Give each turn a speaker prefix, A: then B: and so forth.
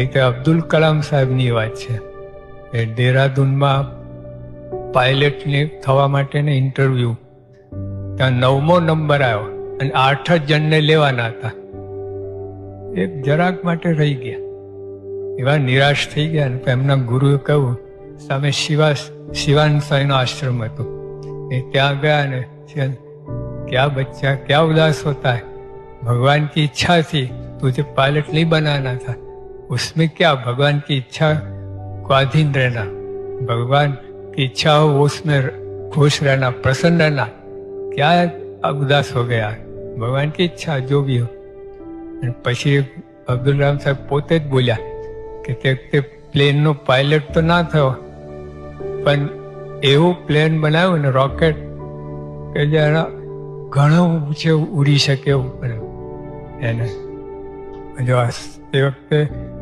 A: એ તો અબ્દુલ કલામ સાહેબની વાત છે. એ દેહરાદૂનમાં પાયલટને થવા માટેને ઇન્ટરવ્યૂ, ત્યાં 9મો નંબર આવ્યો અને 8 જ જણને લેવાના હતા. એક જરાક માટે રહી ગયા, એવા નિરાશ થઈ ગયા. અને એમના ગુરુએ કહ્યું, સામે શિવાનંદ સ્વામીનો આશ્રમ હતો, એ ત્યાં ગયા ને क्या बच्चा क्या उदास होता है, भगवान की इच्छा थी, तुझे पायलट नहीं बनाना था, उसमें क्या, भगवान की इच्छा को अधीन रहना, भगवान की इच्छा हो उसमें खुश रहना, प्रसन्न रहना, क्या उदास हो गया, भगवान की इच्छा जो भी हो. પછી અબ્દુલ કલામ સાહેબ પોતે જ બોલ્યા કે તે પ્લેનનો પાયલટ તો ના થયો, પણ એવું પ્લેન બનાવ્યું ને રોકેટ કે જેના ઘણું ઊંચે ઉડી શકે એવું એને. જો એ વખતે